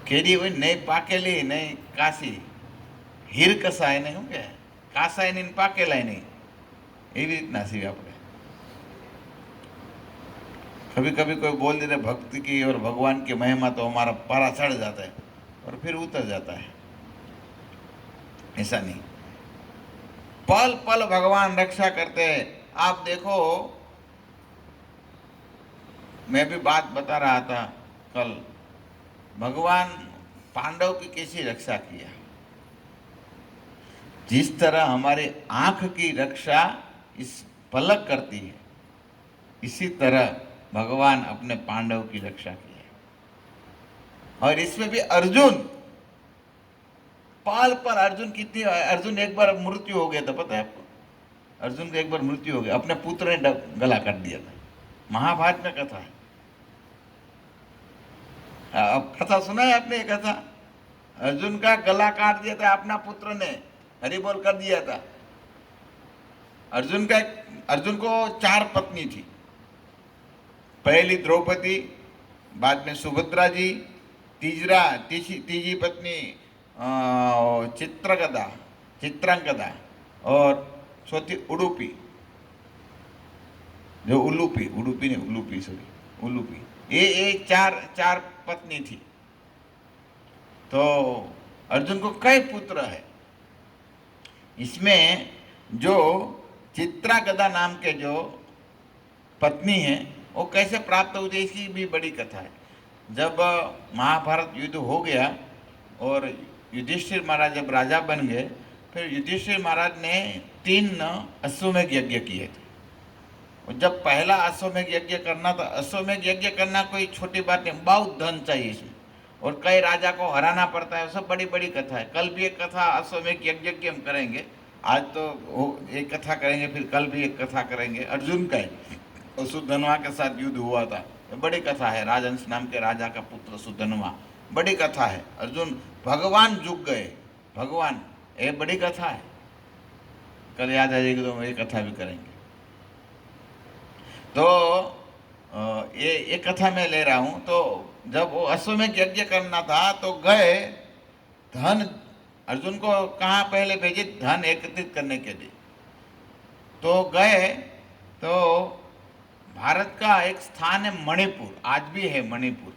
કેરી હોય નહીં પાકેલી નહીં કાસી, હીર કસાય નહીં, શું કે કાસાય નહીં પાકેલાય નહીં, એવી રીતના છીએ આપણે. कभी कभी कोई बोल देते भक्ति की और भगवान की महिमा तो हमारा पारा चढ़ जाता है और फिर उतर जाता है. ऐसा नहीं, पल पल भगवान रक्षा करते हैं. आप देखो, मैं भी बात बता रहा था कल, भगवान पांडव की कैसी रक्षा किया. जिस तरह हमारी आंख की रक्षा इस पलक करती है, इसी तरह भगवान अपने पांडव की रक्षा की है. और इसमें भी अर्जुन, पल पर अर्जुन कितनी, अर्जुन एक बार मृत्यु हो गया था, पता है आपको? अर्जुन का एक बार मृत्यु हो गया, अपने पुत्र ने गला काट दिया था. महाभारत में कथा है. अब कथा सुना है आपने? एक कथा, अर्जुन का गला काट दिया था अपना पुत्र ने, हरि बोल कर दिया था. अर्जुन को 4 पत्नी थी. पहली द्रौपदी, बाद में सुभद्रा जी, तीजी पत्नी चित्रांगदा और चौथी उडुपी, जो उलूपी. ये चार पत्नी थी. तो अर्जुन को कई पुत्र है. इसमें जो चित्रांगदा नाम के जो पत्नी है वो कैसे प्राप्त हुई थी, इसकी भी बड़ी कथा है. जब महाभारत युद्ध हो गया और युधिष्ठिर महाराज जब राजा बन गए, फिर युधिष्ठिर महाराज ने 3 अश्वमेध यज्ञ किए थे. और जब पहला अश्वमेध यज्ञ करना था, अश्वमेध यज्ञ करना कोई छोटी बात नहीं, बहुत धन चाहिए इसमें, और कई राजा को हराना पड़ता है. सब बड़ी बड़ी कथा है. कल भी एक कथा अश्वमेध यज्ञ की हम करेंगे. आज तो एक कथा करेंगे, फिर कल भी एक कथा करेंगे. अर्जुन का है, और सुधनवा के साथ युद्ध हुआ था, बड़ी कथा है. राजहंस नाम के राजा का पुत्र सुधनवा, बड़ी कथा है. अर्जुन भगवान झुक गए, भगवान, ये बड़ी कथा है. कल याद आ जाएगी तो ये कथा भी करेंगे. तो ये कथा मैं ले रहा हूँ. तो जब वो अश्वमेध यज्ञ करना था तो गए, धन अर्जुन को कहाँ पहले भेजे, धन एकत्रित करने के लिए. तो गए, तो भारत का एक स्थान है मणिपुर, आज भी है मणिपुर.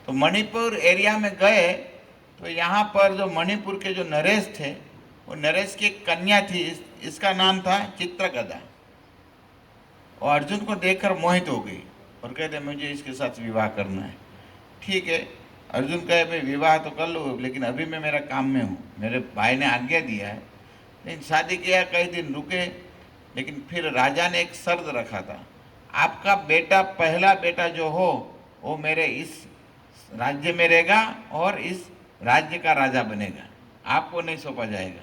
तो मणिपुर एरिया में गए, तो यहाँ पर जो मणिपुर के जो नरेश थे, वो नरेश की एक कन्या थी, इसका नाम था चित्रगदा. और अर्जुन को देखकर मोहित हो गई और कहते मुझे इसके साथ विवाह करना है. ठीक है, अर्जुन कहे भाई विवाह तो कर लो, लेकिन अभी मैं मेरा काम में हूँ, मेरे भाई ने आज्ञा दिया है. लेकिन शादी किया, कई दिन रुके, लेकिन फिर राजा ने एक शर्त रखा था, आपका बेटा, पहला बेटा जो हो वो मेरे इस राज्य में रहेगा और इस राज्य का राजा बनेगा, आपको नहीं सौंपा जाएगा.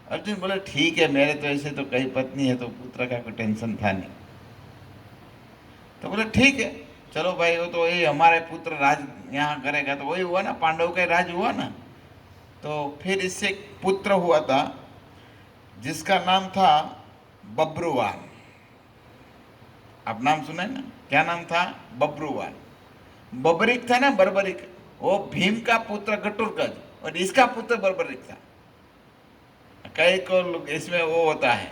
अर्जुन बोले ठीक है, मेरे तो ऐसे तो कई पत्नी है, तो पुत्र का कोई टेंशन था नहीं. तो बोले ठीक है, चलो भाई, वो तो यही हमारे पुत्र राज यहाँ करेगा, तो वही हुआ ना, पांडव का राज हुआ ना. तो फिर इससे एक पुत्र हुआ था जिसका नाम था बब्रुवान. आप नाम सुना है ना, क्या नाम था? बब्रुवान. बर्बरिक था ना, बर्बरिक, वो भीम का पुत्र घटुरकज, और इसका पुत्र बर्बरिक था. कई को इसमें वो होता है,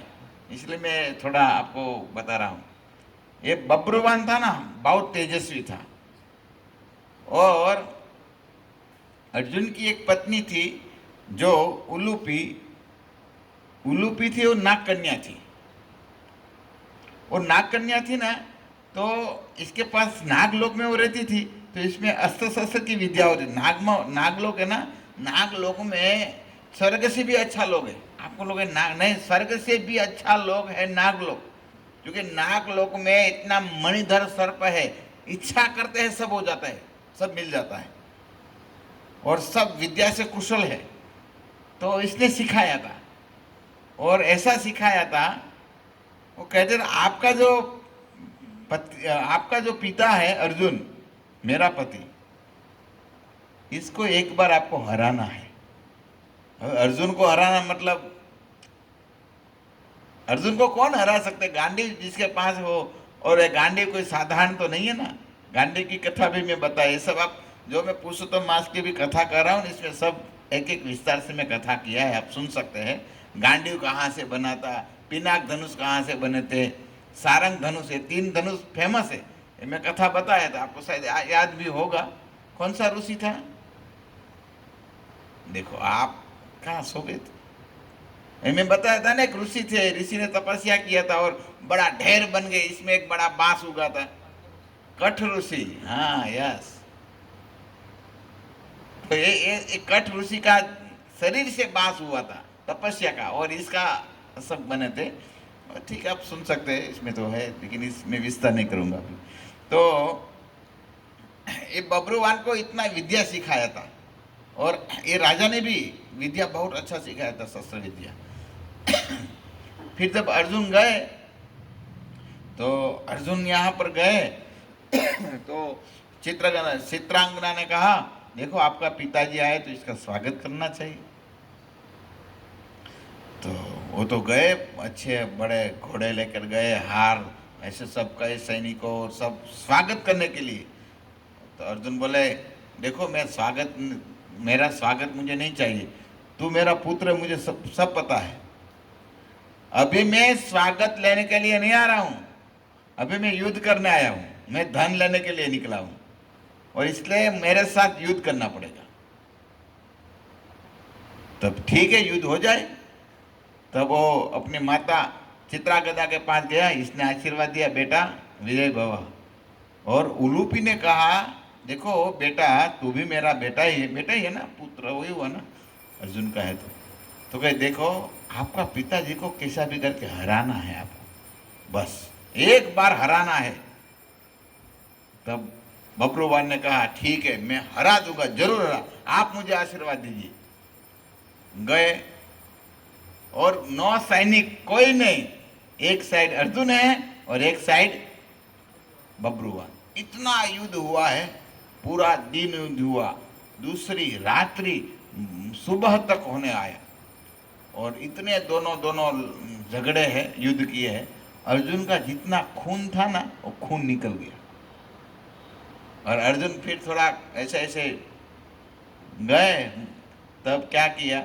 इसलिए मैं थोड़ा आपको बता रहा हूँ. ये बब्रुवान था ना, बहुत तेजस्वी था. और अर्जुन की एक पत्नी थी जो उलूपी थी, वो नाग कन्या थी. वो नाग कन्या थी ना, तो इसके पास नागलोक में वो रहती थी. तो इसमें अस्त्र शस्त्र की विद्या होती. नागलोक है ना, नागलोक में स्वर्ग से भी अच्छा लोग है. आपको लोग नाग नहीं, स्वर्ग से भी अच्छा लोग है नागलोक, क्योंकि नागलोक में इतना मणिधर सर्प है, इच्छा करते हैं सब हो जाता है, सब मिल जाता है, और सब विद्या से कुशल है. तो इसने सिखाया था, और ऐसा सिखाया था, वो कहते थे आपका जो पिता है अर्जुन, मेरा पति, इसको एक बार आपको हराना है. अर्जुन को हराना मतलब, अर्जुन को कौन हरा सकते? गांधी जिसके पास हो, और गांधी कोई साधारण तो नहीं है ना. गांधी की कथा भी मैं बताई, सब आप जो मैं पुरुषोत्तम मास की भी कथा कर रहा हूँ, इसमें सब एक एक विस्तार से मैं कथा किया है, आप सुन सकते हैं। गांडीव कहाँ से बना था, पिनाक धनुष कहाँ से बने थे, सारंग धनुष, ये 3 धनुष फेमस है, ये मैं कथा बताया था आपको, शायद याद भी होगा। कौन सा ऋषि था? देखो आप कहाँ सो गए थे? मैं बताया था ना, एक ऋषि थे, ऋषि ने तपस्या किया था और बड़ा ढेर बन गए, इसमें एक बड़ा बांस उगा था, कठ ऋषि। हाँ, यस। तो ये कठ ऋषि का शरीर से बांस हुआ था तपस्या का, और इसका सब बने थे। ठीक है, आप सुन सकते हैं, इसमें तो है, लेकिन इसमें विस्तार नहीं करूंगा अभी। तो ये बब्रुवान को इतना विद्या सिखाया था, और ये राजा ने भी विद्या बहुत अच्छा सिखाया था, शस्त्र विद्या। फिर जब अर्जुन गए, तो अर्जुन यहाँ पर गए तो चित्रांगना ने कहा, देखो आपका पिताजी आए तो इसका स्वागत करना चाहिए। तो वो तो गए, अच्छे बड़े घोड़े लेकर गए, हार, ऐसे सब कई सैनिकों और सब स्वागत करने के लिए। तो अर्जुन बोले, देखो मेरा स्वागत मुझे नहीं चाहिए, तू मेरा पुत्र, मुझे सब पता है। अभी मैं स्वागत लेने के लिए नहीं आ रहा हूँ, अभी मैं युद्ध करने आया हूँ, मैं धन लेने के लिए निकला हूँ, और इसलिए मेरे साथ युद्ध करना पड़ेगा। तब ठीक है, युद्ध हो जाए। तब वो अपनी माता चित्रागदा के पास गया, इसने आशीर्वाद दिया, बेटा विजय भव। और उलूपी ने कहा, देखो बेटा, तू भी मेरा बेटा ही है ना, पुत्र वही हुआ ना, अर्जुन का है। तो कहे, देखो आपका पिताजी को कैसा भी करके हराना है आपको, बस एक बार हराना है। तब बब्रुवान ने कहा, ठीक है, मैं हरा दूंगा, जरूर हरा, आप मुझे आशीर्वाद दीजिए। गए, और 9 सैनिक, कोई नहीं, एक साइड अर्जुन है और एक साइड बब्रुवान। इतना युद्ध हुआ है, पूरा दिन युद्ध हुआ, दूसरी रात्रि सुबह तक होने आया, और इतने दोनों झगड़े हैं, युद्ध किए हैं। अर्जुन का जितना खून था ना, वो खून निकल गया। और अर्जुन फिर थोड़ा ऐसे गए, तब क्या किया,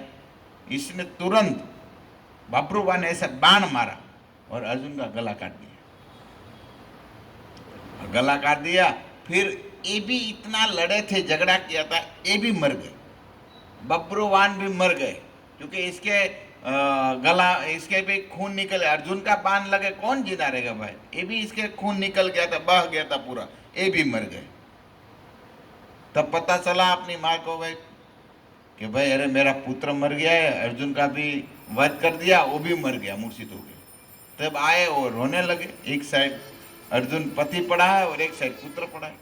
इसने तुरंत बब्रुवान ने ऐसा बाण मारा और अर्जुन का गला काट दिया। फिर ये भी इतना लड़े थे, झगड़ा किया था, ये भी मर गए, बब्रुवान भी मर गए, क्योंकि इसके गला, इसके भी खून निकले, अर्जुन का बाण लगे, कौन जिंदा रहेगा भाई, ये भी इसके खून निकल गया था, बह गया था पूरा, ये भी मर गए। तब पता चला अपनी माँ को भाई कि भाई अरे मेरा पुत्र मर गया है, अर्जुन का भी वध कर दिया, वो भी मर गया, मूर्छित हो गया। तब आए और रोने लगे, एक साइड अर्जुन पति पड़ा है और एक साइड पुत्र पड़ा है।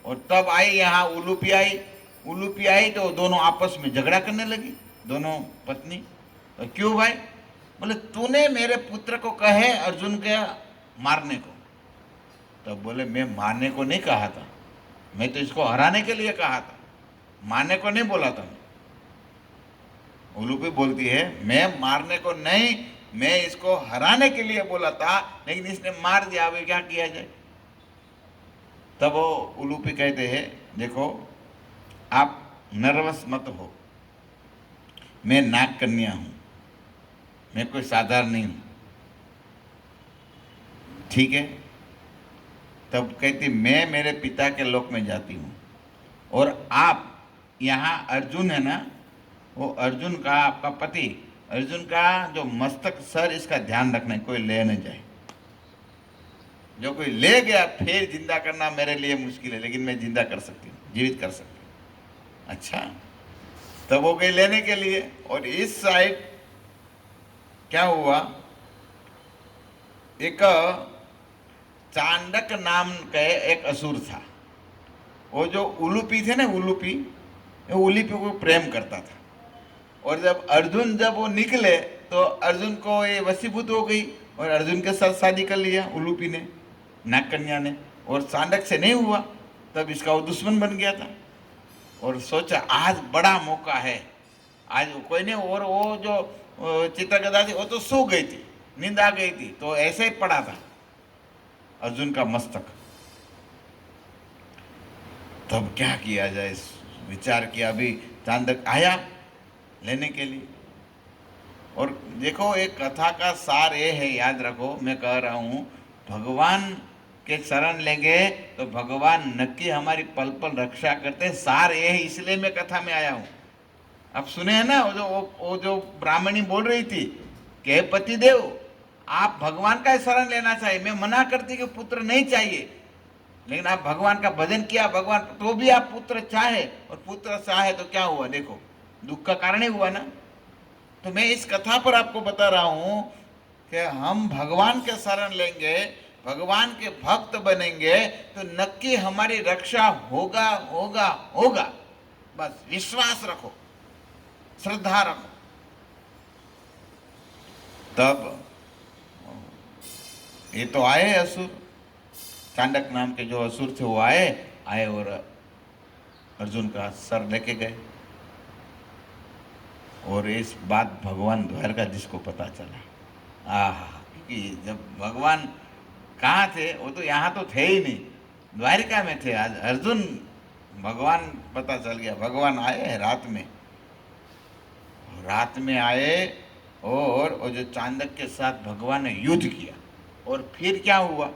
और तब आई यहाँ उलूपी आई तो दोनों आपस में झगड़ा करने लगी, दोनों पत्नी। तो क्यों भाई? बोले तूने मेरे पुत्र को कहे अर्जुन के मारने को। तब बोले मैं मारने को नहीं कहा था, मैं तो इसको हराने के लिए कहा था, मारने को नहीं बोला था। उलूपी बोलती है मैं मारने को नहीं, मैं इसको हराने के लिए बोला था, लेकिन इसने मार दिया, अभी क्या किया जाए। तब वो उलूपी कहते हैं देखो आप नर्वस मत हो, मैं नाग कन्या हूं, मैं कोई साधारण नहीं हूं, ठीक है। तब कहती मैं मेरे पिता के लोक में जाती हूं, और आप यहाँ अर्जुन है ना, वो अर्जुन का, आपका पति अर्जुन का जो मस्तक, सर, इसका ध्यान रखना, कोई ले न जाए। जो कोई ले गया फिर जिंदा करना मेरे लिए मुश्किल है, लेकिन मैं जिंदा कर सकती हूँ, जीवित कर सकती हूँ। अच्छा, तब वो गई लेने के लिए। और इस साइड क्या हुआ, एक चांडक नाम का एक असुर था, वो जो उलूपी थे ना, उलूपी को प्रेम करता था। और जब वो निकले तो अर्जुन को ये वशीभूत हो गई, और अर्जुन के साथ शादी कर लिया उलूपी ने, नागकन्या ने, और चांडक से नहीं हुआ। तब इसका वो दुश्मन बन गया था, और सोचा आज बड़ा मौका है, आज कोई नहीं। और वो जो चित्रगदा थी वो तो सो गई थी, नींद आ गई थी, तो ऐसे ही पड़ा था अर्जुन का मस्तक। तब क्या किया जाए, विचार किया। अभी चांदक आया लेने के लिए। और देखो, एक कथा का सार ये है, याद रखो, मैं कह रहा हूँ, भगवान के शरण लेंगे तो भगवान नक्की हमारी पल पल रक्षा करते हैं। सार ये है, इसलिए मैं कथा में आया हूँ। आप सुने हैं ना, वो जो ब्राह्मणी बोल रही थी कि हे पतिदेव, आप भगवान का शरण लेना चाहिए। मैं मना करती कि पुत्र नहीं चाहिए, लेकिन आप भगवान का भजन किया, भगवान तो भी आप पुत्र चाहे, और पुत्र चाहे तो क्या हुआ, देखो दुख का कारण ही हुआ ना। तो मैं इस कथा पर आपको बता रहा हूं कि हम भगवान के शरण लेंगे, भगवान के भक्त बनेंगे तो नक्की हमारी रक्षा होगा होगा होगा। बस विश्वास रखो, श्रद्धा रखो। तब ये तो आए असुर, चांडक नाम के जो असुर थे वो आए और अर्जुन का सर लेके गए। और इस बात भगवान द्वारकाधीश को पता चला। क्योंकि जब भगवान कहाँ थे, वो तो यहाँ तो थे ही नहीं, द्वारिका में थे। आज अर्जुन, भगवान पता चल गया। भगवान आए रात में आए और जो चांदक के साथ भगवान ने युद्ध किया। और फिर क्या हुआ,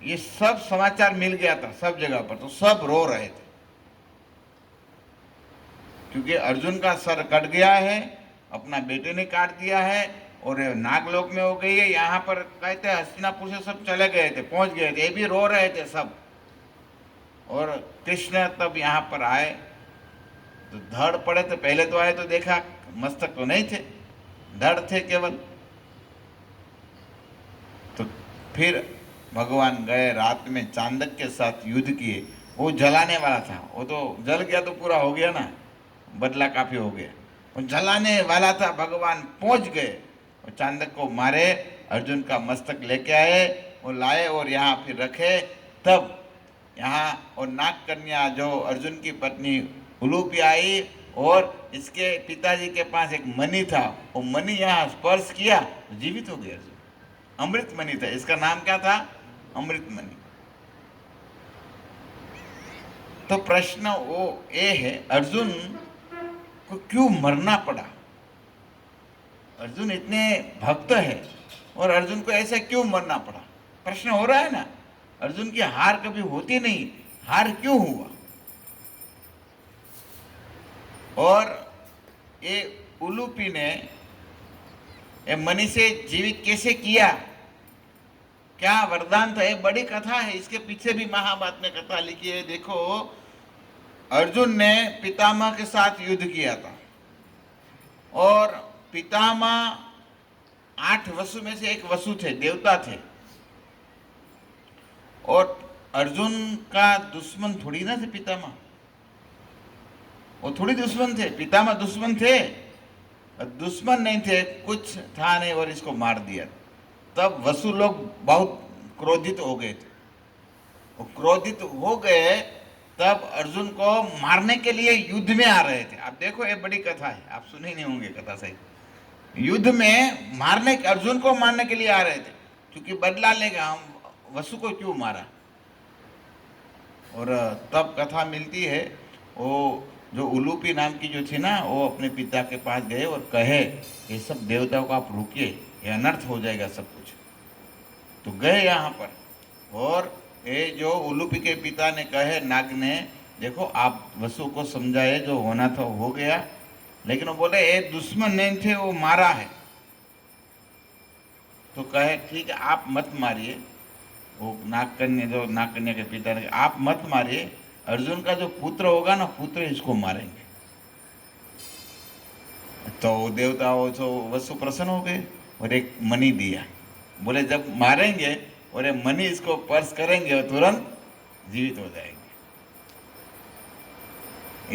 ये सब समाचार मिल गया था सब जगह पर, तो सब रो रहे थे क्योंकि अर्जुन का सर कट गया है, अपना बेटे ने काट दिया है, और नागलोक में हो गई है। यहाँ पर कहते हैं हस्तिनापुर से सब चले गए थे, पहुंच गए थे, ये भी रो रहे थे सब। और कृष्ण तब यहाँ पर आए तो धड़ पड़े, तो पहले तो आए तो देखा मस्तक तो नहीं थे, धड़ थे केवल। तो फिर भगवान गए, रात में चांदक के साथ युद्ध किए। वो जलाने वाला था, वो तो जल गया तो पूरा हो गया ना, बदला काफी हो गया। वो जलाने वाला था, भगवान पहुंच गए और चांदक को मारे, अर्जुन का मस्तक लेके आए, वो लाए और यहाँ फिर रखे। तब यहाँ और नाग कन्या जो अर्जुन की पत्नी उलूपी आई, और इसके पिताजी के पास एक मणि था, वो मणि यहाँ स्पर्श किया तो जीवित हो गया अर्जुन। अमृत मणि था, इसका नाम क्या था, अमृत मणि। तो प्रश्न वो ये है, अर्जुन को क्यों मरना पड़ा? अर्जुन इतने भक्त है और अर्जुन को ऐसा क्यों मरना पड़ा? प्रश्न हो रहा है ना। अर्जुन की हार कभी होती नहीं, हार क्यों हुआ? और ये उलूपी ने ये मणि से जीवित कैसे किया, क्या वरदान था? ये बड़ी कथा है, इसके पीछे भी महाभारत में कथा लिखी है। देखो, अर्जुन ने पितामह के साथ युद्ध किया था, और पितामह 8 वसु में से एक वसु थे, देवता थे। और अर्जुन का दुश्मन थोड़ी ना थे पितामह, वो थोड़ी दुश्मन थे, पितामह दुश्मन थे? दुश्मन नहीं थे, कुछ था नहीं, और इसको मार दिया। तब वसु लोग बहुत क्रोधित हो गए थे। वो क्रोधित हो गए, तब अर्जुन को मारने के लिए युद्ध में आ रहे थे। आप देखो, ये बड़ी कथा है, आप सुने ही नहीं होंगे कथा सही। युद्ध में मारने, अर्जुन को मारने के लिए आ रहे थे, क्योंकि बदला लेगा, हम वसु को क्यों मारा। और तब कथा मिलती है, वो जो उलूपी नाम की जो थी ना, वो अपने पिता के पास गए और कहे, ये सब देवताओं को आप रुकिए, ये अनर्थ हो जाएगा सब कुछ। तो गए यहाँ पर, और ये जो उलूपी के पिता ने कहे, नाग ने, देखो आप वसु को समझाए, जो होना था हो गया, लेकिन वो बोले ये दुश्मन नहीं थे, वो मारा है। तो कहे ठीक है, आप मत मारिए। वो नागकन्या, जो नागकन्या के पिता ने, आप मत मारिए, अर्जुन का जो पुत्र होगा ना, पुत्र इसको मारेंगे। तो देवता हो तो वसु प्रसन्न हो गए और एक मणि दिया। बोले जब मारेंगे और ये मणि इसको स्पर्श करेंगे और तुरंत जीवित हो जाएंगे।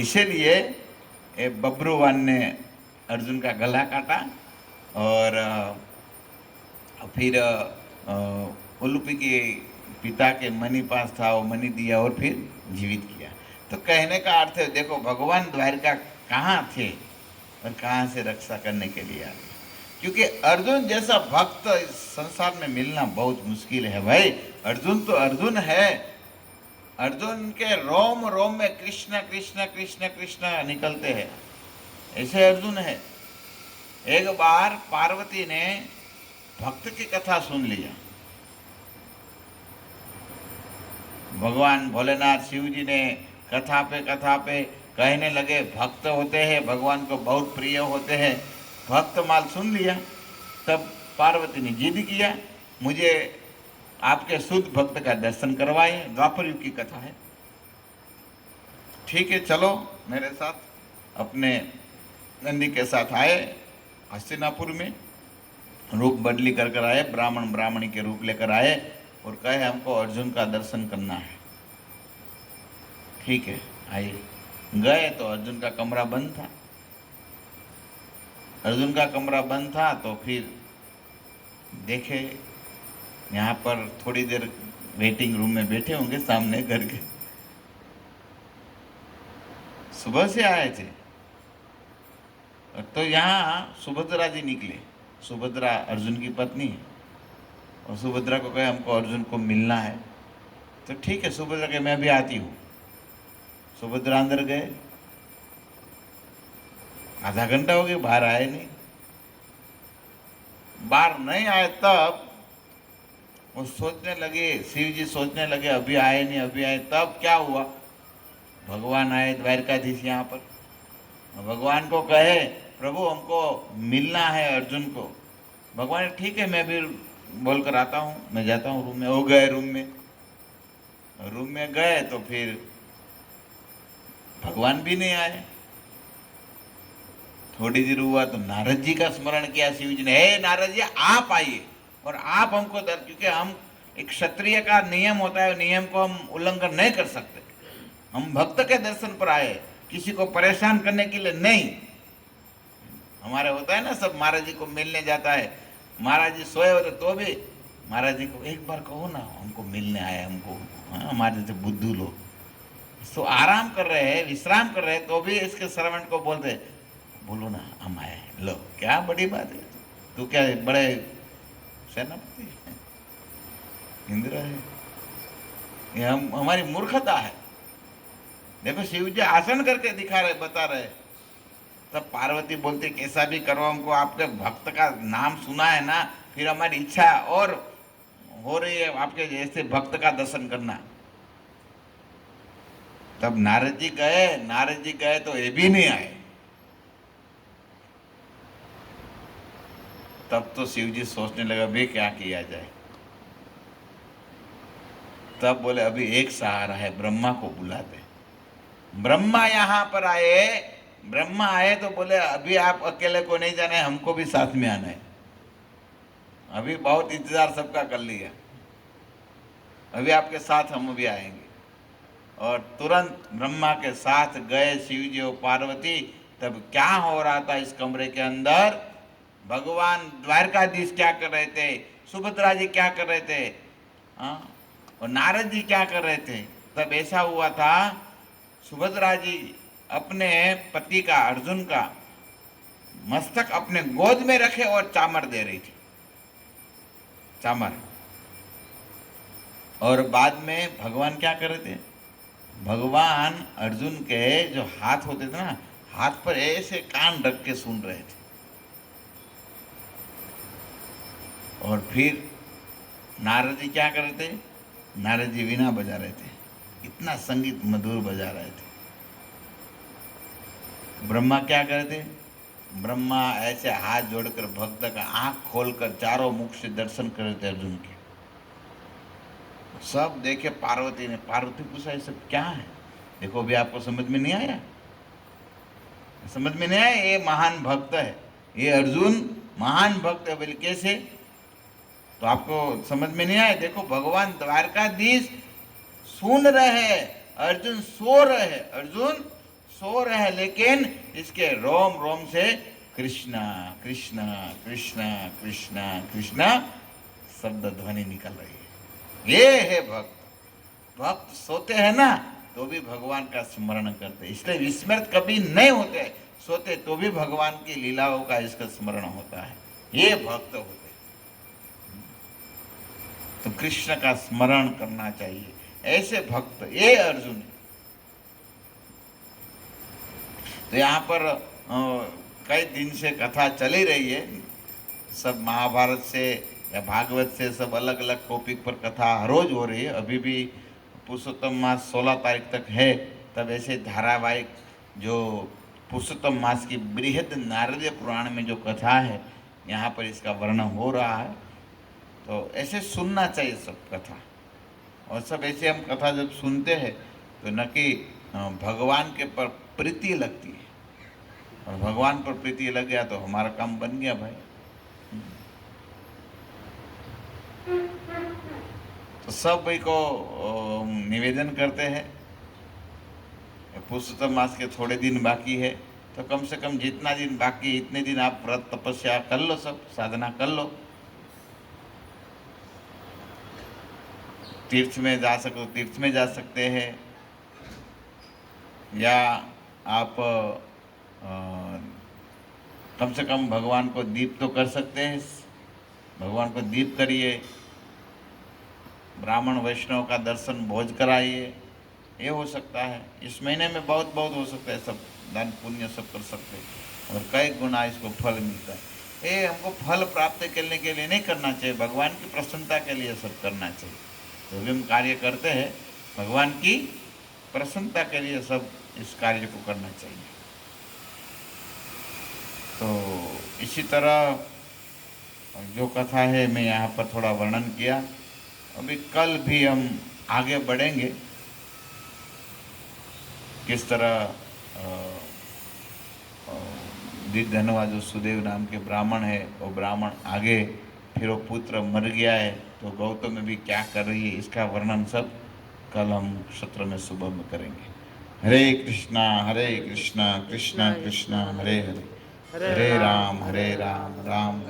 इसीलिए ये बब्रुवान ने अर्जुन का गला काटा, और फिर उलूपी के पिता के मणि पास था, वो मणि दिया और फिर जीवित किया। तो कहने का अर्थ है, देखो भगवान द्वारिका कहाँ थे और कहाँ से रक्षा करने के लिए आ गए। क्योंकि अर्जुन जैसा भक्त इस संसार में मिलना बहुत मुश्किल है भाई। अर्जुन तो अर्जुन है, अर्जुन के रोम रोम में कृष्ण कृष्ण कृष्ण कृष्ण निकलते हैं, ऐसे अर्जुन है। एक बार पार्वती ने भक्त की कथा सुन लिया। भगवान भोलेनाथ शिव जी ने कथा पे कहने लगे, भक्त होते हैं भगवान को बहुत प्रिय होते हैं, भक्त माल सुन लिया। तब पार्वती ने जिद किया, मुझे आपके शुद्ध भक्त का दर्शन करवाए। द्वापर युग की कथा है। ठीक है, चलो मेरे साथ। अपने नंदी के साथ आए, हस्तिनापुर में रूप बदली कर आए, ब्राह्मण ब्राह्मणी के रूप लेकर आए और कहे हमको अर्जुन का दर्शन करना है। ठीक है, आइए। गए तो अर्जुन का कमरा बंद था। अर्जुन का कमरा बंद था तो फिर देखे यहाँ पर थोड़ी देर वेटिंग रूम में बैठे होंगे सामने घर के। सुबह से आए थे तो यहाँ सुभद्रा जी निकले। सुभद्रा अर्जुन की पत्नी है और सुभद्रा को कहे हमको अर्जुन को मिलना है। तो ठीक है, सुभद्रा के मैं भी आती हूँ। सुभद्रा अंदर गए, आधा घंटा हो गया, बाहर आए नहीं। बाहर नहीं आए तब वो सोचने लगे, शिव जी सोचने लगे अभी आए नहीं, अभी आए। तब क्या हुआ, भगवान आए द्वारकाधीश यहाँ पर। भगवान को कहे प्रभु हमको मिलना है अर्जुन को। भगवान ठीक है, मैं भी बोल कर आता हूँ, मैं जाता हूँ रूम में। हो गए रूम में गए तो फिर भगवान भी नहीं आए। थोड़ी देर हुआ तो नारद जी का स्मरण किया शिव जी ने, हे नारद जी आप आइए और आप हमको क्योंकि हम एक क्षत्रिय का नियम होता है, नियम को हम उल्लंघन नहीं कर सकते। हम भक्त के दर्शन पर आए, किसी को परेशान करने के लिए नहीं। हमारे होता है ना, सब महाराज जी को मिलने जाता है, महाराज जी सोए होते तो भी महाराज जी को एक बार कहो ना हमको मिलने आए, हमको। हमारे जैसे बुद्धू लोग तो आराम कर रहे हैं, विश्राम कर रहे हैं, तो भी इसके सर्वेंट को बोलते बोलो ना हम आए। लो क्या बड़ी बात है, तू क्या बड़े सेनापति है, इंद्र है। ये हमारी मूर्खता है। देखो शिव जी आसन करके दिखा रहे, बता रहे। तब पार्वती बोलती कैसा भी करो, हमको आपके भक्त का नाम सुना है ना, फिर हमारी इच्छा और हो रही है आपके जैसे भक्त का दर्शन करना। तब नारद जी गए तो ये भी नहीं आए। तब तो शिव जी सोचने लगा अभी क्या किया जाए। तब बोले अभी एक सहारा है, ब्रह्मा को बुलाते। ब्रह्मा यहाँ पर आए। ब्रह्मा आए तो बोले अभी आप अकेले को नहीं जाना है, हमको भी साथ में आना है। अभी बहुत इंतजार सबका कर लिया, अभी आपके साथ हम भी आएंगे। और तुरंत ब्रह्मा के साथ गए शिव जी और पार्वती। तब क्या हो रहा था इस कमरे के अंदर, भगवान द्वारकाधीश क्या कर रहे थे, सुभद्रा जी क्या कर रहे थे, और नारद जी क्या कर रहे थे। तब ऐसा हुआ था, सुभद्रा जी अपने पति का अर्जुन का मस्तक अपने गोद में रखे और चामर दे रही थी, चामर। और बाद में भगवान क्या कर रहे थे, भगवान अर्जुन के जो हाथ होते थे ना, हाथ पर ऐसे कान रख के सुन रहे थे। और फिर नारद जी क्या कर रहे थे, नारद जी वीणा बजा रहे थे, इतना संगीत मधुर बजा रहे थे। ब्रह्मा क्या कर रहे थे, ब्रह्मा ऐसे हाथ जोड़कर भक्त का आंख खोलकर चारों मुख से दर्शन कर रहे थे अर्जुन के। सब देखे पार्वती ने, पार्वती पूछा ये सब क्या है। देखो अभी आपको समझ में नहीं आया, समझ में नहीं आया, ये महान भक्त है, ये अर्जुन महान भक्त है। बोले कैसे, तो आपको समझ में नहीं आया। देखो भगवान द्वारकाधीश सुन रहे हैं, अर्जुन सो रहे, अर्जुन सो रहे, लेकिन इसके रोम रोम से कृष्णा कृष्णा कृष्णा कृष्णा कृष्णा शब्द ध्वनि निकल रही है। ये है भक्त। भक्त सोते हैं ना तो भी भगवान का स्मरण करते, इसलिए विस्मृत कभी नहीं होते, सोते तो भी भगवान की लीलाओं का इसका स्मरण होता है। ये भक्त होते। तो कृष्ण का स्मरण करना चाहिए, ऐसे भक्त ये अर्जुन है। तो यहाँ पर कई दिन से कथा चली रही है, सब महाभारत से या भागवत से सब अलग अलग टॉपिक पर कथा हर रोज हो रही है। अभी भी पुरुषोत्तम मास 16 तारीख तक है, तब ऐसे धारावाहिक जो पुरुषोत्तम मास की बृहद नारदीय पुराण में जो कथा है, यहाँ पर इसका वर्णन हो रहा है। तो ऐसे सुनना चाहिए सब कथा, और सब ऐसे हम कथा जब सुनते हैं तो न कि भगवान के पर प्रीति लगती है, और भगवान पर प्रीति लग गया तो हमारा काम बन गया भाई। तो सब भाई को निवेदन करते हैं, पुरुषोत्तम मास के थोड़े दिन बाकी है, तो कम से कम जितना दिन बाकी है इतने दिन आप व्रत तपस्या कर लो, सब साधना कर लो। तीर्थ में जा सको तीर्थ में जा सकते हैं, या आप कम से कम भगवान को दीप तो कर सकते हैं, भगवान को दीप करिए, ब्राह्मण वैष्णव का दर्शन भोज कराइए, ये हो सकता है। इस महीने में बहुत बहुत हो सकता है, सब दान पुण्य सब कर सकते हैं, और कई गुना इसको फल मिलता है। ये हमको फल प्राप्त करने के लिए नहीं करना चाहिए, भगवान की प्रसन्नता के लिए सब करना चाहिए। जो भी हम कार्य करते हैं भगवान की प्रसन्नता के लिए सब इस कार्य को करना चाहिए। तो इसी तरह जो कथा है मैं यहाँ पर थोड़ा वर्णन किया। अभी कल भी हम आगे बढ़ेंगे, किस तरह धनवा जो सुदेव नाम के ब्राह्मण है, वो ब्राह्मण आगे फिर वो पुत्र मर गया है तो गौतम में भी क्या कर रही है, इसका वर्णन सब कल हम सत्र में सुबह में करेंगे। हरे कृष्णा कृष्णा कृष्णा हरे हरे, हरे राम राम